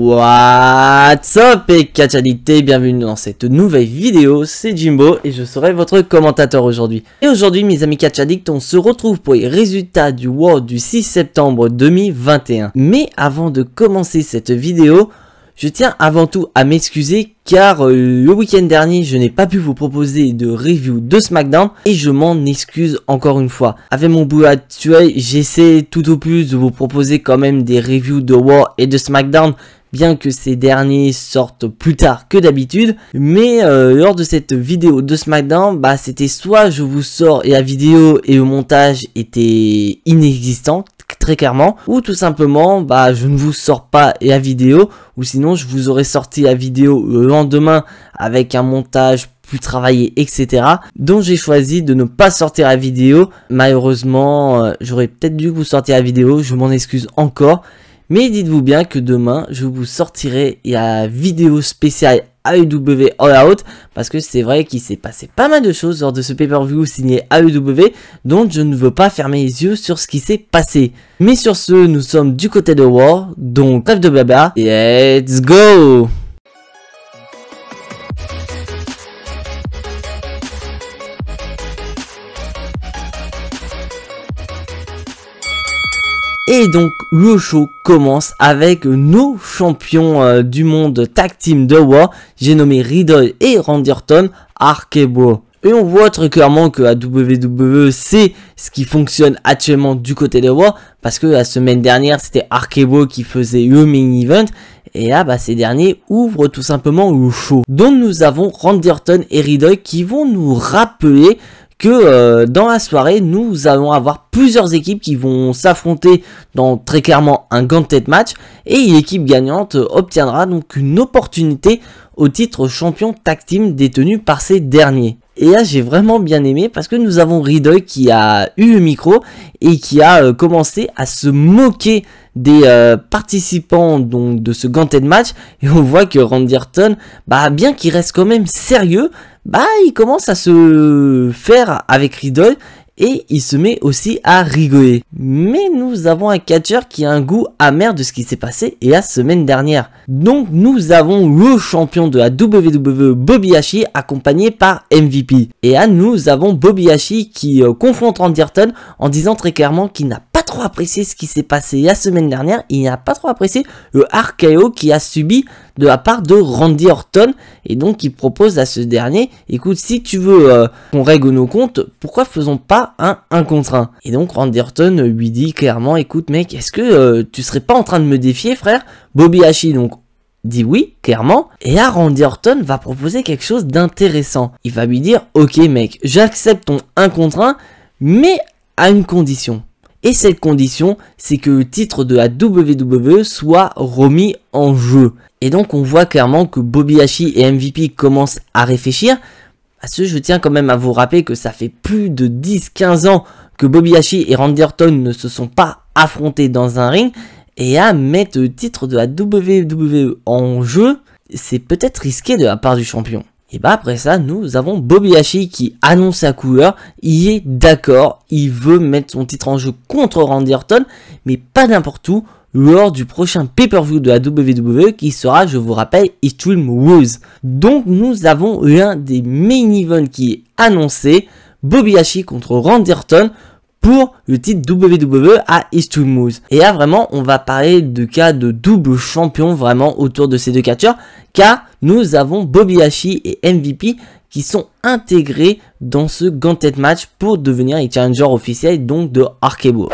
What's up et catch addicté, bienvenue dans cette nouvelle vidéo, c'est Jimbo et je serai votre commentateur aujourd'hui. Et aujourd'hui mes amis catch addicts, on se retrouve pour les résultats du World du 6 septembre 2021. Mais avant de commencer cette vidéo, je tiens avant tout à m'excuser car le week-end dernier je n'ai pas pu vous proposer de review de SmackDown et je m'en excuse encore une fois. Avec mon boulot actuel, j'essaie tout au plus de vous proposer quand même des reviews de Raw et de SmackDown, bien que ces derniers sortent plus tard que d'habitude. Mais lors de cette vidéo de SmackDown, c'était soit je vous sors et la vidéo et le montage était inexistant, très clairement, ou tout simplement je ne vous sors pas la vidéo, ou sinon je vous aurais sorti la vidéo le lendemain avec un montage plus travaillé, etc. Donc j'ai choisi de ne pas sortir la vidéo. Malheureusement j'aurais peut-être dû vous sortir la vidéo, je m'en excuse encore, mais dites-vous bien que demain je vous sortirai la vidéo spéciale AEW All Out, parce que c'est vrai qu'il s'est passé pas mal de choses lors de ce pay-per-view signé AEW, donc je ne veux pas fermer les yeux sur ce qui s'est passé. Mais sur ce, nous sommes du côté de Raw, donc trêve de blabla, let's go! Et donc le show commence avec nos champions du monde tag team de Raw, j'ai nommé Riddle et Randy Orton, RK-Bro. Et on voit très clairement que la WWE c'est ce qui fonctionne actuellement du côté de Raw, parce que la semaine dernière c'était RK-Bro qui faisait le main event, et là ces derniers ouvrent tout simplement le show. Donc nous avons Randy Orton et Riddle qui vont nous rappeler que dans la soirée, nous allons avoir plusieurs équipes qui vont s'affronter dans très clairement un gauntlet match, et l'équipe gagnante obtiendra donc une opportunité au titre champion tag team détenu par ces derniers. Et là j'ai vraiment bien aimé parce que nous avons Riddle qui a eu le micro et qui a commencé à se moquer des participants donc de ce gauntlet match, et on voit que Randy Orton, bien qu'il reste quand même sérieux, il commence à se faire avec Riddle et il se met aussi à rigoler. Mais nous avons un catcheur qui a un goût amer de ce qui s'est passé la semaine dernière. Donc nous avons le champion de la WWE Bobby Lashley accompagné par MVP. Et là nous avons Bobby Lashley qui confronte Randy Orton en disant très clairement qu'il n'a pas trop apprécié ce qui s'est passé la semaine dernière. Il n'a pas trop apprécié le RKO qu'il a subi de la part de Randy Orton, et donc il propose à ce dernier, écoute, si tu veux qu'on règle nos comptes, pourquoi faisons pas un 1 contre 1? Et donc Randy Orton lui dit clairement, écoute mec, est-ce que tu serais pas en train de me défier frère? Bobby Lashley donc dit oui, clairement, et là Randy Orton va proposer quelque chose d'intéressant. Il va lui dire, ok mec, j'accepte ton 1 contre 1, mais à une condition. Et cette condition, c'est que le titre de la WWE soit remis en jeu. Et donc on voit clairement que Bobby Lashley et MVP commencent à réfléchir. Je tiens quand même à vous rappeler que ça fait plus de 10-15 ans que Bobby Lashley et Randy Orton ne se sont pas affrontés dans un ring. Et à mettre le titre de la WWE en jeu, c'est peut-être risqué de la part du champion. Et après ça, nous avons Bobby Lashley qui annonce sa couleur, il est d'accord, il veut mettre son titre en jeu contre Randy Orton, mais pas n'importe où, lors du prochain pay-per-view de la WWE qui sera, je vous rappelle, Extreme Rules. Donc nous avons l'un des main events qui est annoncé, Bobby Lashley contre Randy Orton pour le titre WWE à Extreme Rules. Et là vraiment on va parler de cas de double champion vraiment autour de ces deux catcheurs, car nous avons Bobby Lashley et MVP qui sont intégrés dans ce gauntlet match pour devenir les challengers officiels donc de RK-Bro.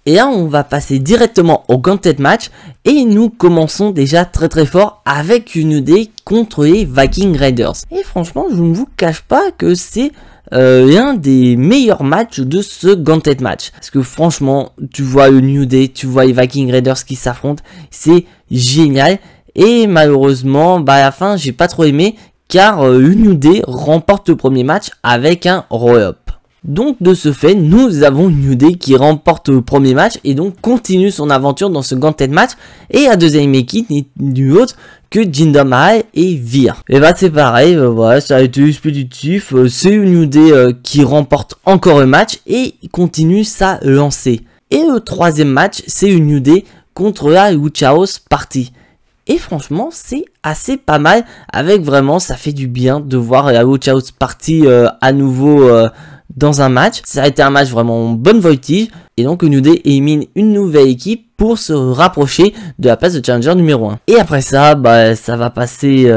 Et là on va passer directement au gauntlet match, et nous commençons déjà très fort avec une idée contre les Viking Raiders. Et franchement je ne vous cache pas que c'est l'un des meilleurs matchs de ce gauntlet match, parce que franchement tu vois le New Day, tu vois les Viking Raiders qui s'affrontent, c'est génial. Et malheureusement à la fin j'ai pas trop aimé, car le New Day remporte le premier match avec un roll-up. Donc de ce fait, nous avons New Day qui remporte le premier match et donc continue son aventure dans ce gauntlet match. Et la deuxième équipe n'est nulle autre que Jinder Mahal et Veer. Et c'est pareil, voilà, ça a été expéditif. C'est New Day qui remporte encore le match et continue sa lancée. Et le troisième match, c'est New Day contre la Lucha House Party. Et franchement, c'est assez pas mal. Avec vraiment, ça fait du bien de voir la Watch Out Party à nouveau dans un match. Ça a été un match vraiment bonne voltige. Et donc, New Day élimine une nouvelle équipe pour se rapprocher de la place de challenger numéro 1. Et après ça, bah, ça va passer...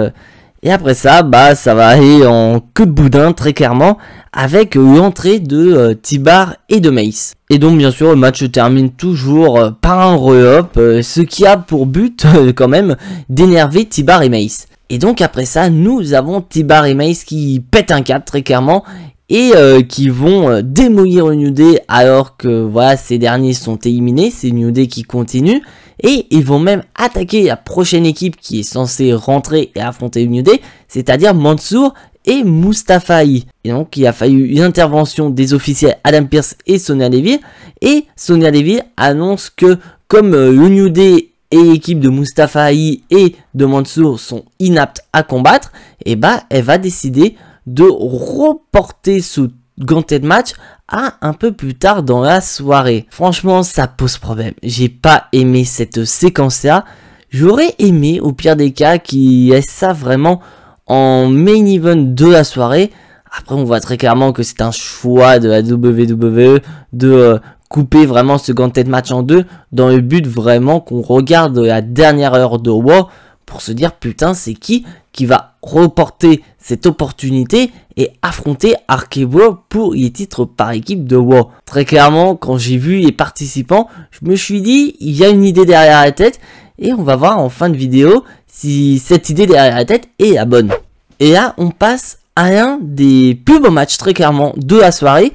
ça va aller en queue de boudin, très clairement, avec l'entrée de T-Bar et de Mace. Et donc, bien sûr, le match se termine toujours par un re-up, ce qui a pour but, quand même, d'énerver T-Bar et Mace. Et donc, après ça, nous avons T-Bar et Mace qui pètent un câble, très clairement, et qui vont démolir le New Day, alors que, voilà, ces derniers sont éliminés, c'est New Day qui continue. Et ils vont même attaquer la prochaine équipe qui est censée rentrer et affronter le New Day, c'est-à-dire Mansoor et Mustafa Ali. Et donc il a fallu une intervention des officiels Adam Pearce et Sonya Deville. Et Sonya Deville annonce que comme le New Day et l'équipe de Mustafa Ali et de Mansoor sont inaptes à combattre, et bah elle va décider de reporter ce ganté de match à un peu plus tard dans la soirée. Franchement, ça pose problème. J'ai pas aimé cette séquence-là. J'aurais aimé, au pire des cas, qu'ils laissent ça vraiment en main event de la soirée. Après, on voit très clairement que c'est un choix de la WWE de couper vraiment ce ganté de match en deux, dans le but vraiment qu'on regarde la dernière heure de Raw pour se dire putain, c'est qui va reporter cette opportunité et affronter RK-Bro pour les titres par équipe de Raw. Très clairement, quand j'ai vu les participants, je me suis dit, il y a une idée derrière la tête, et on va voir en fin de vidéo si cette idée derrière la tête est la bonne. Et là, on passe à un des plus beaux matchs, très clairement, de la soirée.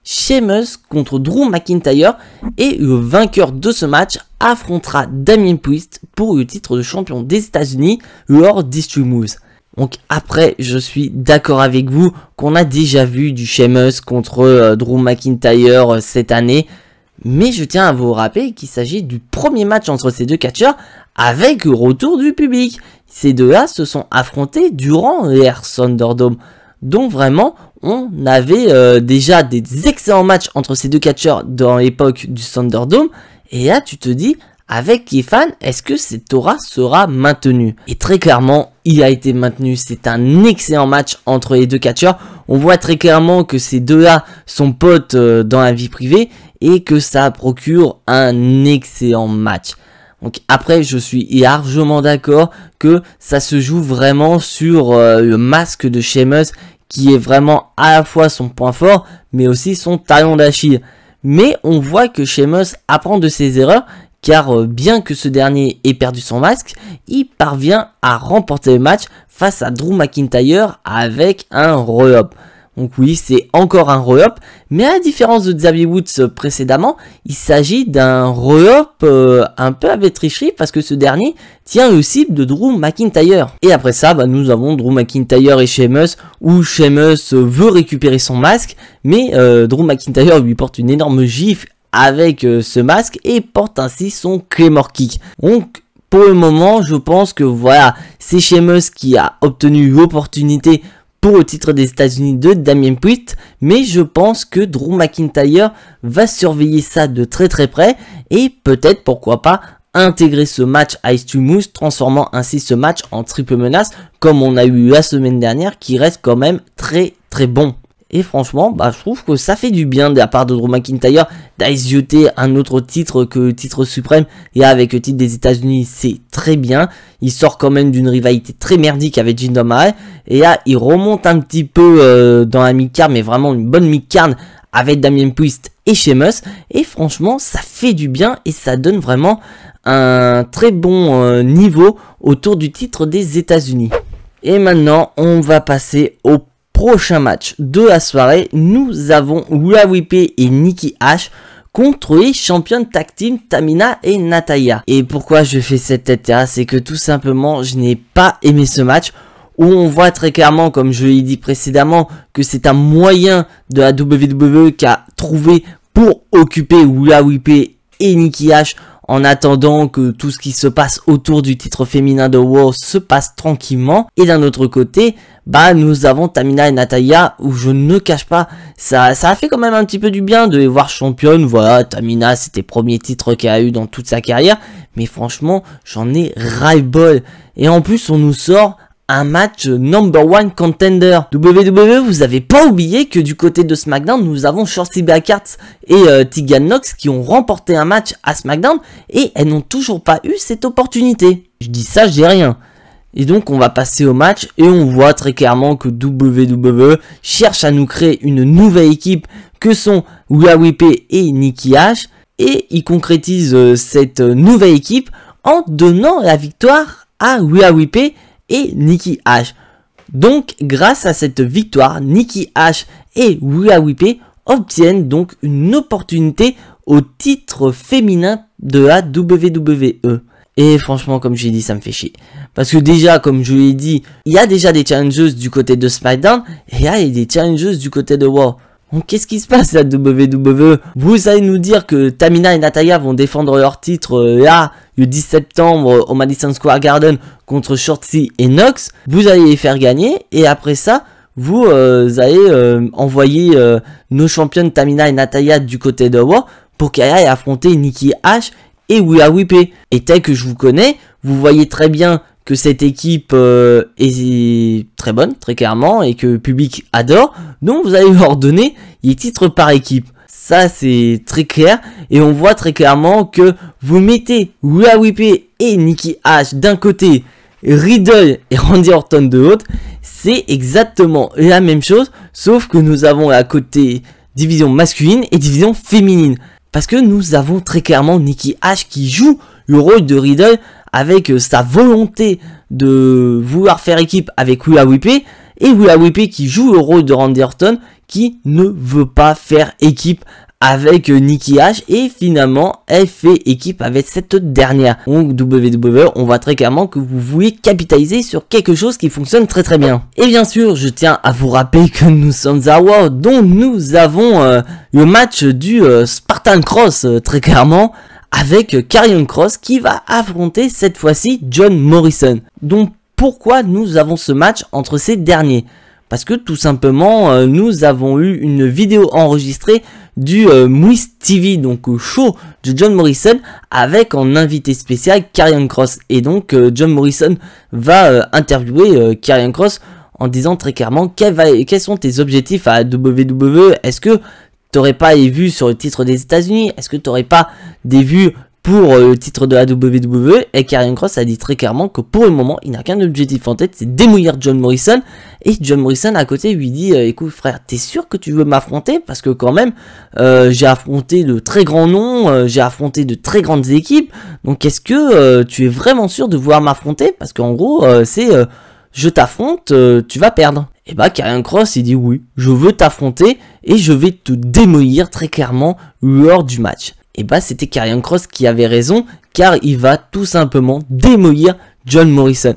Sheamus contre Drew McIntyre, et le vainqueur de ce match affrontera Damien Priest pour le titre de champion des États-Unis lors d'Extreme Rules. Donc après, je suis d'accord avec vous qu'on a déjà vu du Sheamus contre Drew McIntyre cette année, mais je tiens à vous rappeler qu'il s'agit du premier match entre ces deux catcheurs avec le retour du public. Ces deux-là se sont affrontés durant l'ère Thunderdome. Donc vraiment, on avait déjà des excellents matchs entre ces deux catcheurs dans l'époque du Thunderdome. Et là, tu te dis, avec les fans, est-ce que cette aura sera maintenue? Et très clairement, il a été maintenu. C'est un excellent match entre les deux catcheurs. On voit très clairement que ces deux-là sont potes dans la vie privée et que ça procure un excellent match. Donc après, je suis largement d'accord que ça se joue vraiment sur le masque de Sheamus, qui est vraiment à la fois son point fort, mais aussi son talon d'Achille. Mais on voit que Sheamus apprend de ses erreurs, car bien que ce dernier ait perdu son masque, il parvient à remporter le match face à Drew McIntyre avec un re-up. Donc oui, c'est encore un re-up, mais à la différence de Xavier Woods précédemment, il s'agit d'un re-up un peu avec tricherie, parce que ce dernier tient le cible de Drew McIntyre. Et après ça, bah, nous avons Drew McIntyre et Sheamus, où Sheamus veut récupérer son masque, mais Drew McIntyre lui porte une énorme gifle avec ce masque et porte ainsi son Claymore Kick. Donc pour le moment, je pense que voilà, c'est Sheamus qui a obtenu l'opportunité pour le titre des États-Unis de Damien Priest, mais je pense que Drew McIntyre va surveiller ça de très près et peut-être, pourquoi pas, intégrer ce match à Extreme Rules, transformant ainsi ce match en triple menace comme on a eu la semaine dernière, qui reste quand même très bon. Et franchement, bah, je trouve que ça fait du bien de la part de Drew McIntyre d'aller jeter un autre titre que le titre suprême. Et là, avec le titre des États-Unis, c'est très bien. Il sort quand même d'une rivalité très merdique avec Jinder Mahal. Et là, il remonte un petit peu dans la mid-card, mais vraiment une bonne mid-card avec Damien Priest et Sheamus. Et franchement, ça fait du bien et ça donne vraiment un très bon niveau autour du titre des États-Unis. Et maintenant, on va passer au prochain match de la soirée. Nous avons Rhea Ripley et Nikki Ash contre les championnes tag team Tamina et Natalya. Et pourquoi je fais cette tête là, c'est que tout simplement je n'ai pas aimé ce match, où on voit très clairement, comme je l'ai dit précédemment, que c'est un moyen de la WWE qui a trouvé pour occuper Rhea Ripley et Nikki Ash en attendant que tout ce qui se passe autour du titre féminin de Raw se passe tranquillement. Et d'un autre côté, bah nous avons Tamina et Natalya, où je ne cache pas, ça a fait quand même un petit peu du bien de les voir championnes. Voilà, Tamina, c'était le premier titre qu'elle a eu dans toute sa carrière, mais franchement, j'en ai ras-le-bol. Et en plus, on nous sort un match number one contender. WWE, vous avez pas oublié que du côté de SmackDown, nous avons Shotzi Blackheart et Tegan Nox qui ont remporté un match à SmackDown et elles n'ont toujours pas eu cette opportunité. Je dis ça, je dis rien. Et donc on va passer au match et on voit très clairement que WWE cherche à nous créer une nouvelle équipe que sont Rhea Ripley et Nikki H. Et ils concrétisent cette nouvelle équipe en donnant la victoire à Rhea Ripley et Nikki H. Donc grâce à cette victoire, Nikki H et Rhea Ripley obtiennent donc une opportunité au titre féminin de la WWE. Et franchement, comme j'ai dit, ça me fait chier. Parce que déjà, comme je l'ai dit, il y a déjà des challengers du côté de SmackDown. Et là, il y a des challengers du côté de Raw. Donc qu'est-ce qui se passe à WWE? Vous allez nous dire que Tamina et Natalya vont défendre leur titre là, le 10 septembre au Madison Square Garden contre Shotzi et Nox. Vous allez les faire gagner. Et après ça, vous allez envoyer nos championnes Tamina et Natalya du côté de Raw pour qu'elles aillent affronter Nikki H et Rhea Ripley. Et tel que je vous connais, vous voyez très bien que cette équipe est très bonne, très clairement, et que le public adore. Donc vous allez leur donner les titres par équipe. Ça c'est très clair. Et on voit très clairement que vous mettez Rhea Ripley et Nikki H d'un côté, Riddle et Randy Orton de l'autre. C'est exactement la même chose, sauf que nous avons à côté division masculine et division féminine. Parce que nous avons très clairement Nikki H qui joue le rôle de Riddle avec sa volonté de vouloir faire équipe avec Rhea Ripley. Et Rhea Ripley qui joue le rôle de Randy Orton qui ne veut pas faire équipe avec Nikki H. Et finalement, elle fait équipe avec cette dernière. Donc WWE, on voit très clairement que vous voulez capitaliser sur quelque chose qui fonctionne très très bien. Et bien sûr, je tiens à vous rappeler que nous sommes à Raw, dont nous avons le match du Spartan Cross, très clairement, avec Karrion Kross qui va affronter cette fois-ci John Morrison. Donc pourquoi nous avons ce match entre ces derniers? Parce que tout simplement nous avons eu une vidéo enregistrée du Mouise TV, donc show de John Morrison, avec en invité spécial Karrion Kross. Et donc John Morrison va interviewer Karrion Kross en disant très clairement quels sont tes objectifs à WWE. Est-ce que t'aurais pas les vues sur le titre des États-Unis? Est-ce que t'aurais pas des vues pour le titre de la WWE? Et Karrion Kross a dit très clairement que pour le moment, il n'a qu'un objectif en tête, c'est démolir John Morrison. Et John Morrison à côté lui dit écoute frère, t'es sûr que tu veux m'affronter? Parce que quand même, j'ai affronté de très grands noms, j'ai affronté de très grandes équipes. Donc est-ce que tu es vraiment sûr de vouloir m'affronter? Parce qu'en gros, c'est je t'affronte, tu vas perdre. Et bah Karrion Kross il dit oui, je veux t'affronter et je vais te démolir très clairement lors du match. Et bah c'était Karrion Kross qui avait raison, car il va tout simplement démolir John Morrison.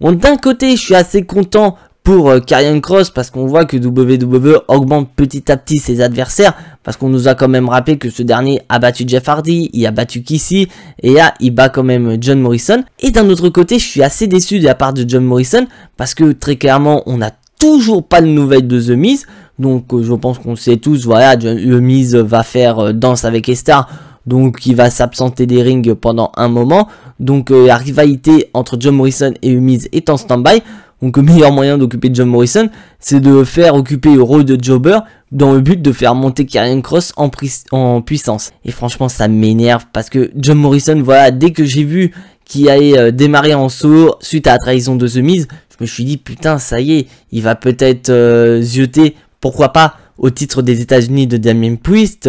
Bon, d'un côté je suis assez content pour Karrion Kross parce qu'on voit que WWE augmente petit à petit ses adversaires, parce qu'on nous a quand même rappelé que ce dernier a battu Jeff Hardy, il a battu Kissy, et là il bat quand même John Morrison. Et d'un autre côté je suis assez déçu de la part de John Morrison, parce que très clairement on a toujours pas de nouvelles de The Miz. Donc je pense qu'on sait tous, voilà, The Miz va faire Danse avec les stars, donc il va s'absenter des rings pendant un moment. Donc la rivalité entre John Morrison et The Miz est en stand-by. Donc le meilleur moyen d'occuper John Morrison, c'est de faire occuper le rôle de jobber dans le but de faire monter Karrion Kross en puissance. Et franchement ça m'énerve parce que John Morrison, voilà, dès que j'ai vu qu'il allait démarrer en solo suite à la trahison de The Miz, je me suis dit putain ça y est, il va peut-être zioter, pourquoi pas, au titre des États-Unis de Damien Priest,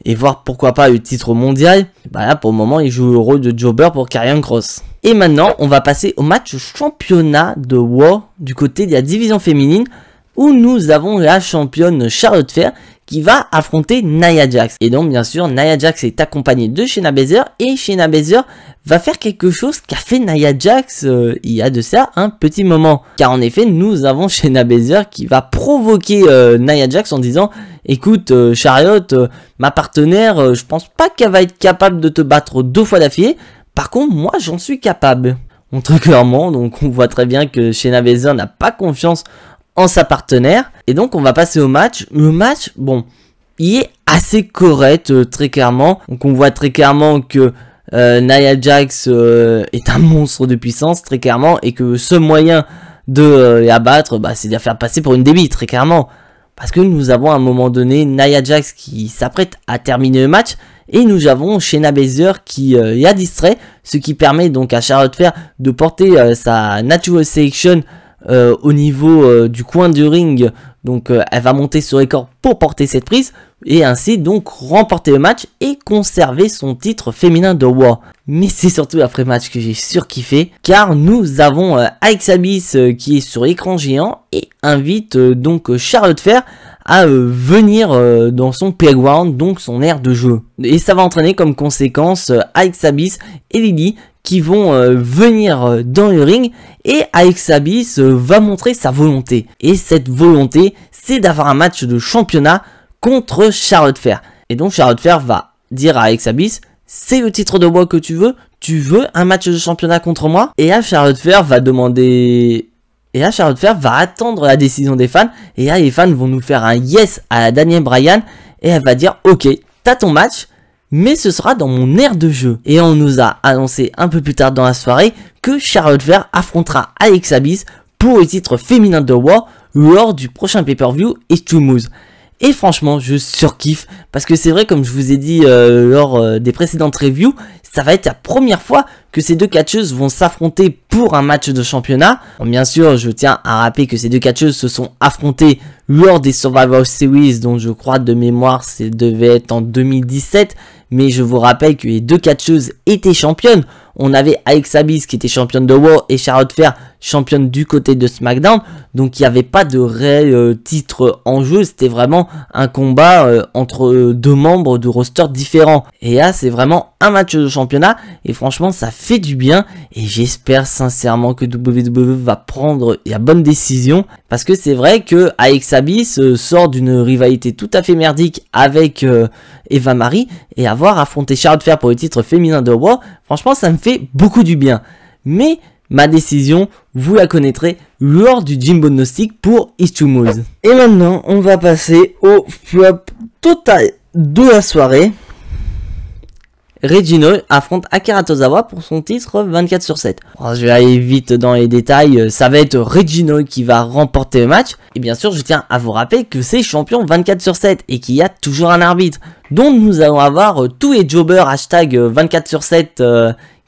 et voir pourquoi pas le titre mondial. Bah là pour le moment il joue le rôle de jobber pour Karrion Kross. Et maintenant on va passer au match championnat de Raw du côté de la division féminine, où nous avons la championne Charlotte Flair qui va affronter Nia Jax. Et donc bien sûr Nia Jax est accompagnée de Shayna Baszler, et Shayna Baszler va faire quelque chose qu'a fait Nia Jax il y a de ça un petit moment. Car en effet nous avons Shayna Baszler qui va provoquer Nia Jax en disant écoute Charlotte, ma partenaire, je pense pas qu'elle va être capable de te battre 2 fois d'affilée. Par contre moi j'en suis capable. Donc très clairement, donc on voit très bien que Shayna Baszler n'a pas confiance en sa partenaire. Et donc on va passer au match. Le match, bon, il est assez correct très clairement. Donc on voit très clairement que Nia Jax est un monstre de puissance, très clairement, et que ce moyen de la battre, bah, c'est de la faire passer pour une débile, très clairement. Parce que nous avons à un moment donné Nia Jax qui s'apprête à terminer le match, et nous avons Shayna Baszler qui y a distrait, ce qui permet donc à Charlotte Flair de porter sa Natural Selection au niveau du coin du ring. Donc elle va monter sur les corps pour porter cette prise et ainsi donc remporter le match et conserver son titre féminin de Raw. Mais c'est surtout l'après-match que j'ai surkiffé, car nous avons Alexa Bliss qui est sur écran géant et invite donc Charlotte Flair à venir dans son playground, donc son aire de jeu. Et ça va entraîner comme conséquence Alexa Bliss et Lily qui vont venir dans le ring, et Alexa Bliss va montrer sa volonté. Et cette volonté, c'est d'avoir un match de championnat contre Charlotte Flair. Et donc Charlotte Flair va dire à Alexa Bliss, c'est le titre de Raw que tu veux un match de championnat contre moi? Et là Charlotte Flair va demander... Et là Charlotte Flair va attendre la décision des fans, et là les fans vont nous faire un yes à Daniel Bryan, et elle va dire, ok, t'as ton match, mais ce sera dans mon aire de jeu. Et on nous a annoncé un peu plus tard dans la soirée que Charlotte Flair affrontera Alexa Bliss pour le titre féminin de Raw lors du prochain pay-per-view Extreme Rules. Et franchement, je surkiffe, parce que c'est vrai, comme je vous ai dit lors des précédentes reviews, ça va être la première fois que ces deux catcheuses vont s'affronter pour un match de championnat. Bon, bien sûr, je tiens à rappeler que ces deux catcheuses se sont affrontées lors des Survivor Series, dont je crois de mémoire, ça devait être en 2017. Mais je vous rappelle que les deux catcheuses étaient championnes. On avait Alexa Bliss qui était championne de Raw et Charlotte Flair championne du côté de SmackDown. Donc il n'y avait pas de réel titre en jeu. C'était vraiment un combat entre deux membres de roster différents. Et là c'est vraiment un match de championnat. Et franchement ça fait du bien. Et j'espère sincèrement que WWE va prendre la bonne décision. Parce que c'est vrai que Alexa Bliss sort d'une rivalité tout à fait merdique avec Eva Marie. Et avoir affronté Charlotte Flair pour le titre féminin de Raw, franchement ça me fait beaucoup du bien. Mais ma décision, vous la connaîtrez lors du Jimbo Gnostic pour Extreme Rules. Et maintenant, on va passer au flop total de la soirée. Reginald affronte Akira Tozawa pour son titre 24/7. Alors, je vais aller vite dans les détails. Ça va être Reginald qui va remporter le match. Et bien sûr, je tiens à vous rappeler que c'est champion 24/7 et qu'il y a toujours un arbitre. Donc, nous allons avoir tous les jobbers hashtag 24/7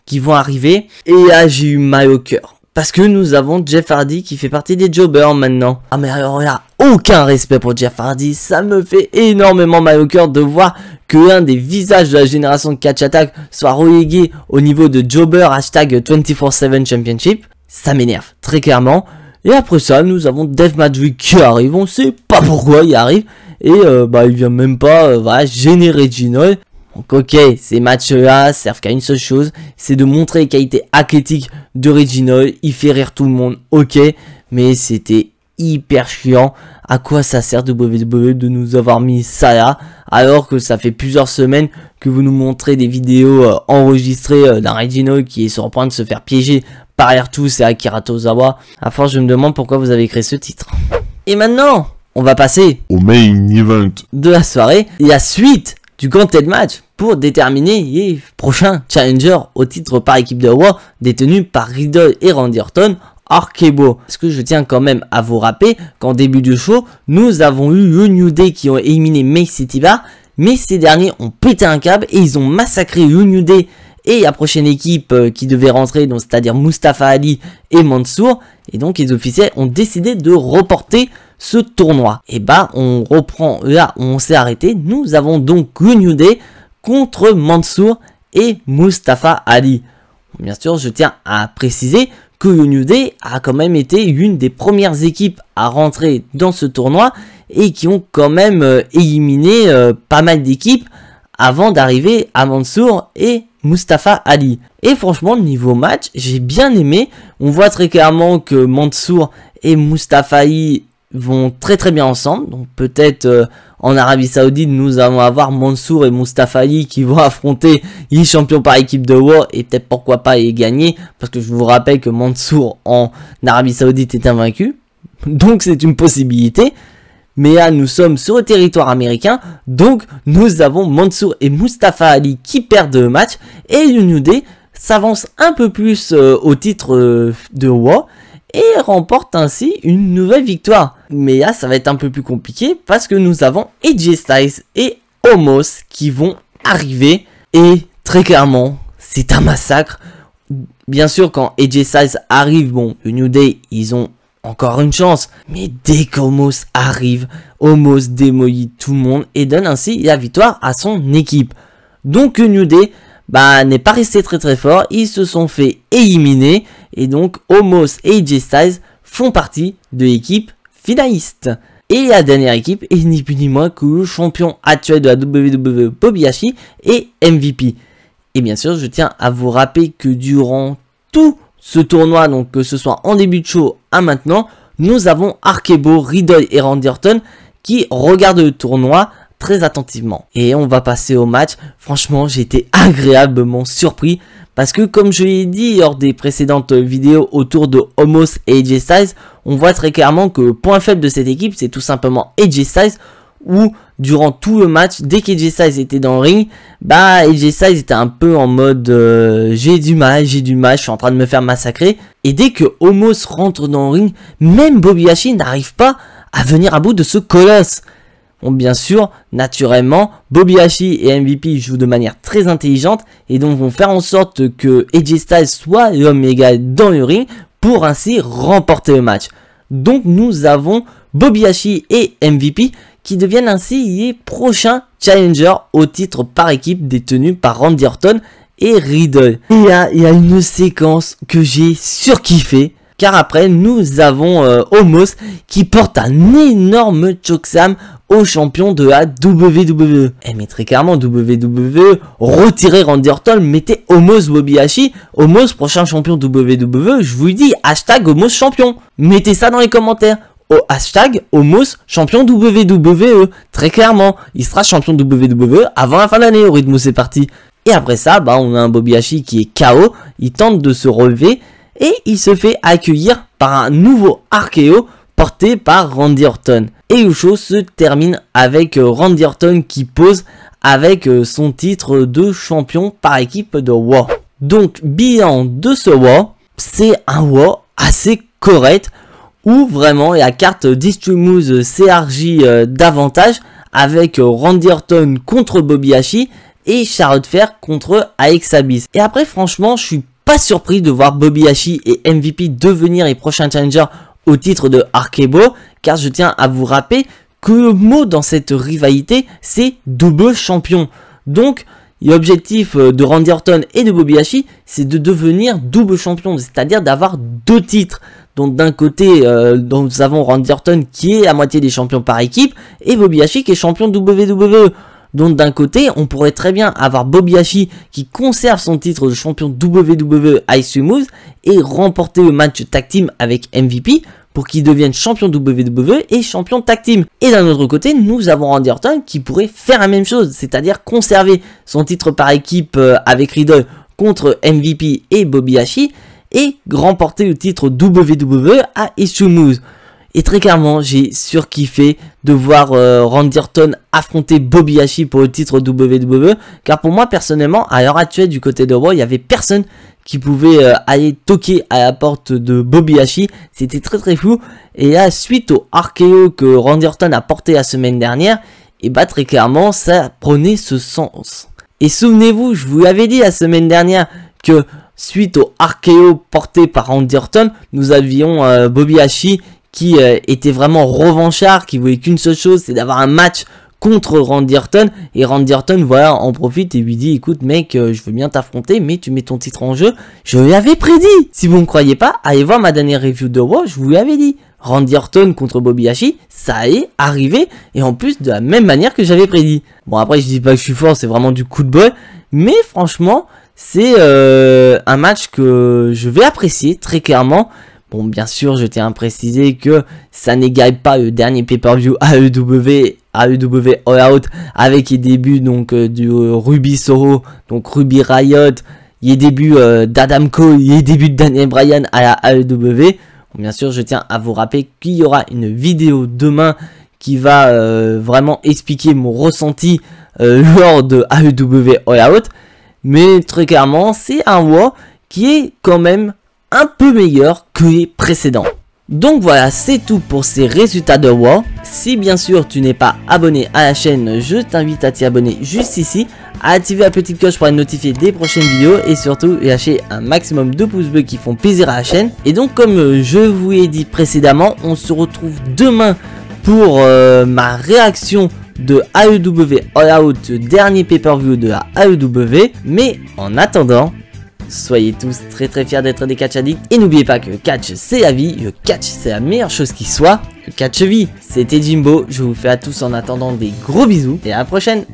qui vont arriver. Et là, j'ai eu mal au cœur. Parce que nous avons Jeff Hardy qui fait partie des jobbers maintenant. Ah mais alors là, aucun respect pour Jeff Hardy. Ça me fait énormément mal au cœur de voir que l'un des visages de la génération de Catch Attack soit relégué au niveau de jobber hashtag 24/7 Championship. Ça m'énerve, très clairement. Et après ça, nous avons Dave Magic qui arrive. On sait pas pourquoi il arrive. Et il vient même pas voilà, gêner Reginald. Donc ok, ces matchs-là servent qu'à une seule chose, c'est de montrer les qualités athlétiques de Reginald. Il fait rire tout le monde, ok, mais c'était hyper chiant. À quoi ça sert de WWE de nous avoir mis ça là, alors que ça fait plusieurs semaines que vous nous montrez des vidéos enregistrées d'un Reginald qui est sur le point de se faire piéger par Airtus et Akira Tozawa. À force, je me demande pourquoi vous avez créé ce titre. Et maintenant, on va passer au main event de la soirée, la suite du Gauntlet match pour déterminer les prochains challengers au titre par équipe de Raw détenus par Riddle et Randy Orton. Arkebo. Parce que je tiens quand même à vous rappeler qu'en début de show, nous avons eu le New Day qui ont éliminé Mace City Bar, mais ces derniers ont pété un câble et ils ont massacré le New Day et la prochaine équipe qui devait rentrer, donc c'est-à-dire Mustafa Ali et Mansour. Et donc les officiels ont décidé de reporter ce tournoi. Et bah on reprend là où on s'est arrêté. Nous avons donc le New Day contre Mansour et Mustafa Ali. Bien sûr, je tiens à préciser que le New Day a quand même été l'une des premières équipes à rentrer dans ce tournoi et qui ont quand même éliminé pas mal d'équipes avant d'arriver à Mansour et Mustafa Ali. Et franchement, niveau match, j'ai bien aimé. On voit très clairement que Mansour et Mustafa Ali vont très bien ensemble. Donc peut-être en Arabie Saoudite, nous allons avoir Mansour et Mustafa Ali qui vont affronter les champions par équipe de Raw et peut-être pourquoi pas les gagner. Parce que je vous rappelle que Mansour en Arabie Saoudite est invaincu. Donc c'est une possibilité. Mais là, nous sommes sur le territoire américain, donc nous avons Mansour et Mustafa Ali qui perdent le match, et le New Day s'avance un peu plus au titre de Raw, et remporte ainsi une nouvelle victoire. Mais là, ça va être un peu plus compliqué, parce que nous avons AJ Styles et Omos qui vont arriver, et très clairement, c'est un massacre. Bien sûr, quand AJ Styles arrive, bon, le New Day, ils ont encore une chance, mais dès qu'Omos arrive, Omos démolit tout le monde et donne ainsi la victoire à son équipe. Donc le New Day n'est pas resté très fort, ils se sont fait éliminer et donc Omos et AJ Styles font partie de l'équipe finaliste. Et la dernière équipe est ni plus ni moins que le champion actuel de la WWE Bobby Lashley et MVP. Et bien sûr, je tiens à vous rappeler que durant tout ce tournoi, donc que ce soit en début de show à maintenant, nous avons Arkebo, Riddle et Randy Orton qui regardent le tournoi très attentivement. Et on va passer au match. Franchement, j'ai été agréablement surpris parce que comme je l'ai dit lors des précédentes vidéos autour de Omos et AJ Styles, on voit très clairement que le point faible de cette équipe, c'est tout simplement AJ Styles, où durant tout le match, dès qu'AJ Styles était dans le ring, AJ Styles était un peu en mode j'ai du mal, je suis en train de me faire massacrer. Et dès que Omos rentre dans le ring, même Bobby Lashley n'arrive pas à venir à bout de ce colosse. Bon, bien sûr, naturellement, Bobby Lashley et MVP jouent de manière très intelligente et donc vont faire en sorte que AJ Styles soit l'homme égal dans le ring pour ainsi remporter le match. Donc nous avons Bobby Lashley et MVP qui deviennent ainsi les prochains challengers au titre par équipe détenus par Randy Orton et Riddle. Et là, il y a une séquence que j'ai surkiffé, car après nous avons Omos qui porte un énorme chokeslam au champion de la WWE. Et mais très clairement, WWE, retirez Randy Orton, mettez Omos Bobby Lashley, Omos prochain champion WWE, je vous le dis, hashtag Omos champion. Mettez ça dans les commentaires. Au hashtag Omos champion WWE. Très clairement, il sera champion WWE avant la fin de l'année au rythme où c'est parti. Et après ça, on a un Bobby Lashley qui est KO, il tente de se relever et il se fait accueillir par un nouveau RKO porté par Randy Orton. Et le show se termine avec Randy Orton qui pose avec son titre de champion par équipe de Raw. Donc bilan de ce Raw, c'est un Raw assez correct, où vraiment la carte d'Extreme s'élargit davantage avec Randy Orton contre Bobby Lashley et Charlotte Flair contre Alexa Bliss. Et après franchement je suis pas surpris de voir Bobby Lashley et MVP devenir les prochains challengers au titre de RK-Bro, car je tiens à vous rappeler que le mot dans cette rivalité c'est double champion. Donc l'objectif de Randy Orton et de Bobby Lashley c'est de devenir double champion, c'est-à-dire d'avoir deux titres. Donc d'un côté, nous avons Randy Orton qui est à moitié des champions par équipe et Bobby Lashley qui est champion WWE. Donc d'un côté, on pourrait très bien avoir Bobby Lashley qui conserve son titre de champion WWE à Extreme Rules et remporter le match tag team avec MVP pour qu'il devienne champion WWE et champion tag team. Et d'un autre côté, nous avons Randy Orton qui pourrait faire la même chose, c'est-à-dire conserver son titre par équipe avec Riddle contre MVP et Bobby Lashley et remporter le titre WWE à Extreme Rules. Et très clairement, j'ai surkiffé de voir Randy Orton affronter Bobby Lashley pour le titre WWE, car pour moi personnellement, à l'heure actuelle du côté de Raw, il n'y avait personne qui pouvait aller toquer à la porte de Bobby Lashley. C'était très flou. Et là, suite au RKO que Randy Orton a porté la semaine dernière, et très clairement, ça prenait ce sens. Et souvenez-vous, je vous l'avais dit la semaine dernière que suite au RKO porté par Randy Orton, nous avions Bobby Lashley qui était vraiment revanchard, qui voulait qu'une seule chose, c'est d'avoir un match contre Randy Orton. Et Randy Orton, voilà, en profite et lui dit, écoute mec, je veux bien t'affronter, mais tu mets ton titre en jeu. Je l'avais prédit. Si vous ne me croyez pas, allez voir ma dernière review de Raw, je vous l'avais dit. Randy Orton contre Bobby Lashley, ça est arrivé, et en plus de la même manière que j'avais prédit. Bon après je dis pas que je suis fort, c'est vraiment du coup de bol, mais franchement c'est un match que je vais apprécier très clairement. Bon bien sûr je tiens à préciser que ça n'égale pas le dernier pay-per-view AEW All Out avec les débuts donc du Ruby Soho, donc Ruby Riott, les débuts d'Adam Cole, les débuts de Daniel Bryan à la AEW. Bien sûr, je tiens à vous rappeler qu'il y aura une vidéo demain qui va vraiment expliquer mon ressenti lors de AEW All Out. Mais très clairement, c'est un WoW qui est quand même un peu meilleur que les précédents. Donc voilà, c'est tout pour ces résultats de WoW. Si bien sûr tu n'es pas abonné à la chaîne, je t'invite à t'y abonner juste ici, à activer la petite cloche pour être notifié des prochaines vidéos et surtout lâcher un maximum de pouces bleus qui font plaisir à la chaîne. Et donc comme je vous l'ai dit précédemment, on se retrouve demain pour ma réaction de AEW All Out, dernier pay-per-view de la AEW. Mais en attendant, soyez tous très fiers d'être des catch addicts. Et n'oubliez pas que le catch c'est la vie, le catch c'est la meilleure chose qui soit. Le catch vie, c'était Jimbo, je vous fais à tous en attendant des gros bisous et à la prochaine.